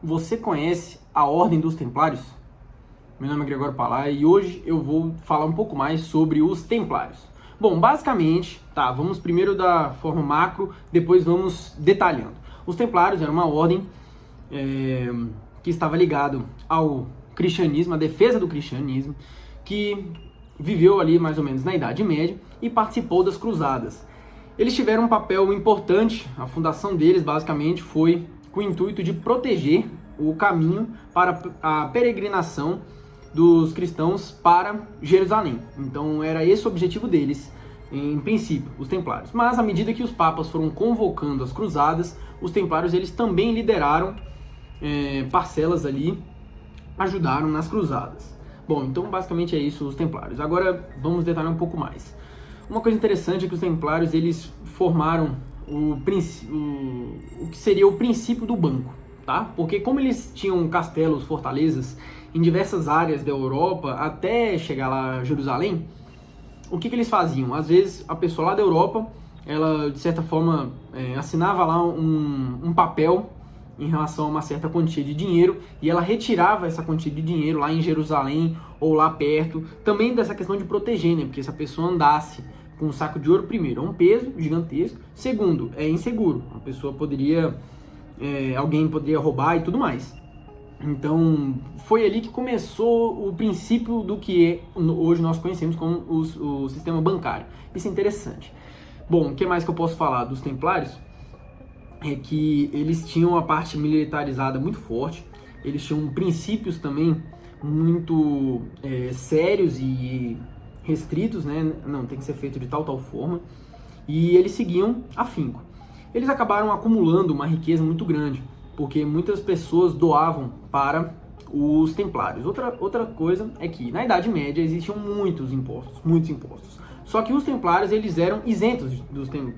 Você conhece a Ordem dos Templários? Meu nome é Gregório Palá e hoje eu vou falar um pouco mais sobre os Templários. Bom, basicamente, vamos primeiro da forma macro, depois vamos detalhando. Os Templários eram uma ordem que estava ligado ao cristianismo, à defesa do cristianismo, que viveu ali mais ou menos na Idade Média e participou das Cruzadas. Eles tiveram um papel importante, a fundação deles basicamente foi com o intuito de proteger o caminho para a peregrinação dos cristãos para Jerusalém. Então era esse o objetivo deles, em princípio, os Templários. Mas à medida que os papas foram convocando as cruzadas, os Templários eles também lideraram parcelas ali, ajudaram nas cruzadas. Bom, então basicamente é isso os Templários. Agora vamos detalhar um pouco mais. Uma coisa interessante é que os Templários eles formaram o que seria o princípio do banco, tá? Porque como eles tinham castelos, fortalezas em diversas áreas da Europa até chegar lá a Jerusalém, o que eles faziam? Às vezes a pessoa lá da Europa, ela de certa forma assinava lá um papel em relação a uma certa quantia de dinheiro e ela retirava essa quantia de dinheiro lá em Jerusalém ou lá perto, também dessa questão de proteger, né? Porque se a pessoa andasse com um saco de ouro, primeiro, é um peso gigantesco, segundo, é inseguro, a pessoa poderia, alguém poderia roubar e tudo mais. Então, foi ali que começou o princípio do que hoje nós conhecemos como o sistema bancário. Isso é interessante. Bom, o que mais que eu posso falar dos Templários? É que eles tinham a parte militarizada muito forte, eles tinham princípios também muito sérios e restritos, né? Não, tem que ser feito de tal forma, e eles seguiam afinco. Eles acabaram acumulando uma riqueza muito grande, porque muitas pessoas doavam para os Templários. Outra coisa é que na Idade Média existiam muitos impostos. Só que os Templários eles eram isentos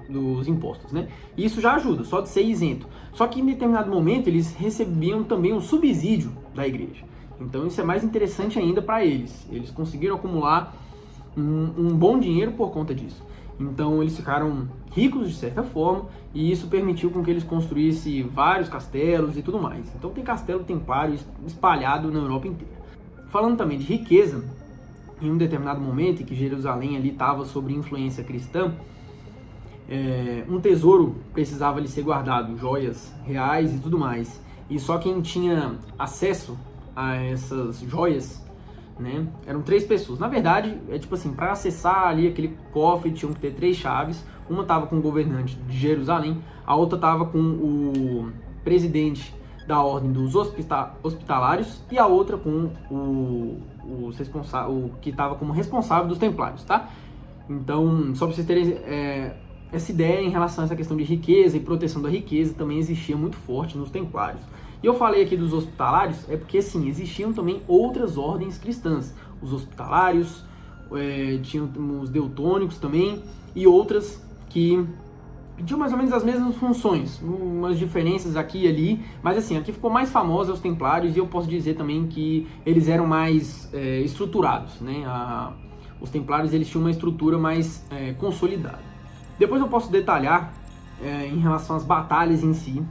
dos impostos, né? E isso já ajuda, só de ser isento. Só que em determinado momento eles recebiam também um subsídio da igreja. Então isso é mais interessante ainda para eles. Eles conseguiram acumular um bom dinheiro por conta disso. Então eles ficaram ricos de certa forma e isso permitiu com que eles construíssem vários castelos e tudo mais. Então tem castelo templário espalhado na Europa inteira. Falando também de riqueza, em um determinado momento em que Jerusalém ali estava sob influência cristã, um tesouro precisava ali ser guardado, joias reais e tudo mais. E só quem tinha acesso a essas joias, né, eram 3 pessoas. Na verdade, tipo assim, para acessar ali aquele cofre tinham que ter 3 chaves. Uma estava com o governante de Jerusalém, a outra estava com o presidente da ordem dos hospitalários e a outra com o que estava como responsável dos Templários, tá? Então, só para vocês terem essa ideia em relação a essa questão de riqueza e proteção da riqueza, também existia muito forte nos Templários. E eu falei aqui dos hospitalários, porque sim, existiam também outras ordens cristãs. Os hospitalários, tinham os teutônicos também, e outras que tinham mais ou menos as mesmas funções, umas diferenças aqui e ali, mas assim, aqui ficou mais famosa os Templários, e eu posso dizer também que eles eram mais estruturados, né? Os Templários eles tinham uma estrutura mais consolidada. Depois eu posso detalhar em relação às batalhas em si,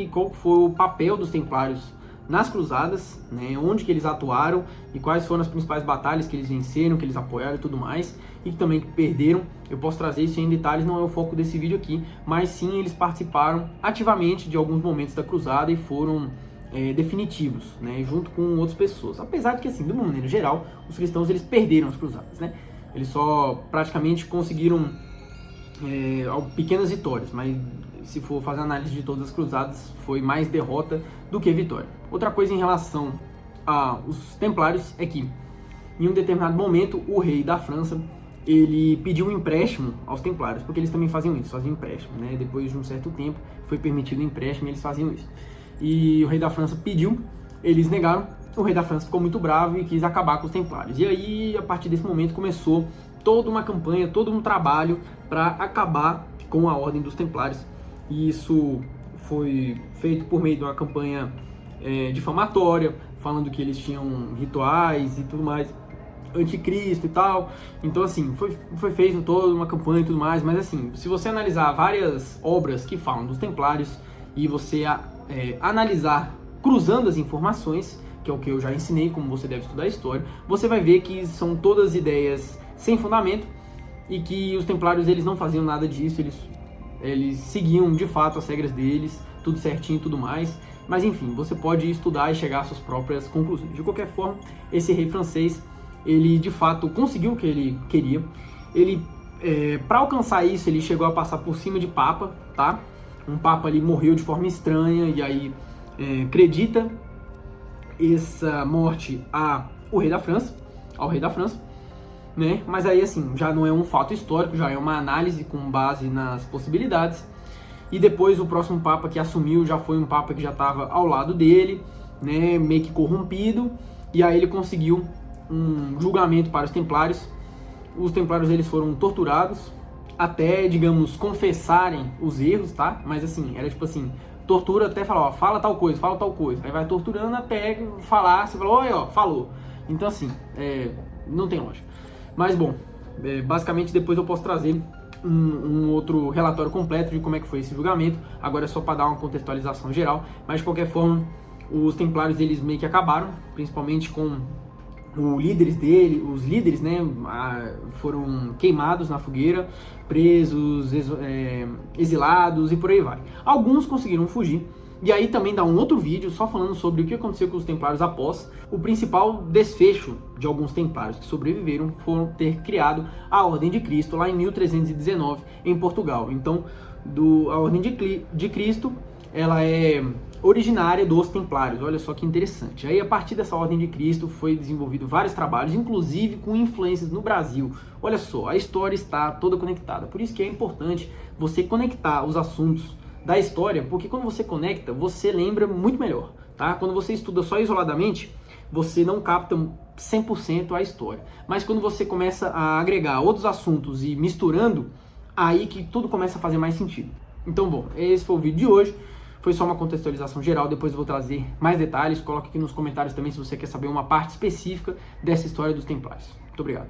qual foi o papel dos Templários nas cruzadas, né, onde que eles atuaram e quais foram as principais batalhas que eles venceram, que eles apoiaram e tudo mais, e também que perderam. Eu posso trazer isso em detalhes, não é o foco desse vídeo aqui, mas sim eles participaram ativamente de alguns momentos da cruzada e foram definitivos, né, junto com outras pessoas. Apesar de que, assim, de uma maneira geral, os cristãos eles perderam as cruzadas, né? Eles só praticamente conseguiram pequenas vitórias, mas se for fazer análise de todas as cruzadas, foi mais derrota do que vitória. Outra coisa em relação aos Templários é que, em um determinado momento, o rei da França, ele pediu um empréstimo aos Templários, porque eles também faziam isso, faziam empréstimo, né? Depois de um certo tempo, foi permitido o empréstimo e eles faziam isso. E o rei da França pediu, eles negaram, o rei da França ficou muito bravo e quis acabar com os Templários. E aí, a partir desse momento, começou toda uma campanha, todo um trabalho para acabar com a Ordem dos Templários. E isso foi feito por meio de uma campanha difamatória, falando que eles tinham rituais e tudo mais, anticristo e tal. Então, assim, foi feito toda uma campanha e tudo mais, mas assim, se você analisar várias obras que falam dos Templários e você analisar cruzando as informações, que é o que eu já ensinei, como você deve estudar a história, você vai ver que são todas ideias sem fundamento e que os templários eles não faziam nada disso, eles seguiam de fato as regras deles, tudo certinho e tudo mais. Mas enfim, você pode estudar e chegar às suas próprias conclusões. De qualquer forma, esse rei francês, ele de fato conseguiu o que ele queria. Ele, para alcançar isso, ele chegou a passar por cima de papa, tá? Um papa ali morreu de forma estranha e aí acredita essa morte ao rei da França, né? Mas aí assim, já não é um fato histórico, já é uma análise com base nas possibilidades. E depois o próximo papa que assumiu já foi um papa que já estava ao lado dele, né, meio que corrompido, e aí ele conseguiu um julgamento para os templários. Os templários eles foram torturados até, digamos, confessarem os erros, tá? Mas assim, era tipo assim, tortura até falar, ó, fala tal coisa, aí vai torturando até falar, você falou, oi, ó, falou. Então assim, não tem lógica. Mas bom, basicamente depois eu posso trazer um outro relatório completo de como é que foi esse julgamento. Agora é só para dar uma contextualização geral, mas de qualquer forma, os templários eles meio que acabaram, principalmente com os líderes, né, foram queimados na fogueira, presos, exilados e por aí vai. Alguns conseguiram fugir. E aí também dá um outro vídeo só falando sobre o que aconteceu com os templários após o principal desfecho de alguns templários que sobreviveram foram ter criado a Ordem de Cristo lá em 1319 em Portugal. Então, a Ordem de Cristo, ela é originária dos templários. Olha só que interessante. Aí a partir dessa Ordem de Cristo foi desenvolvido vários trabalhos, inclusive com influências no Brasil. Olha só, a história está toda conectada. Por isso que é importante você conectar os assuntos da história, porque quando você conecta, você lembra muito melhor, tá? Quando você estuda só isoladamente, você não capta 100% a história. Mas quando você começa a agregar outros assuntos e misturando, aí que tudo começa a fazer mais sentido. Então, bom, esse foi o vídeo de hoje. Foi só uma contextualização geral, depois eu vou trazer mais detalhes. Coloque aqui nos comentários também se você quer saber uma parte específica dessa história dos templários. Muito obrigado.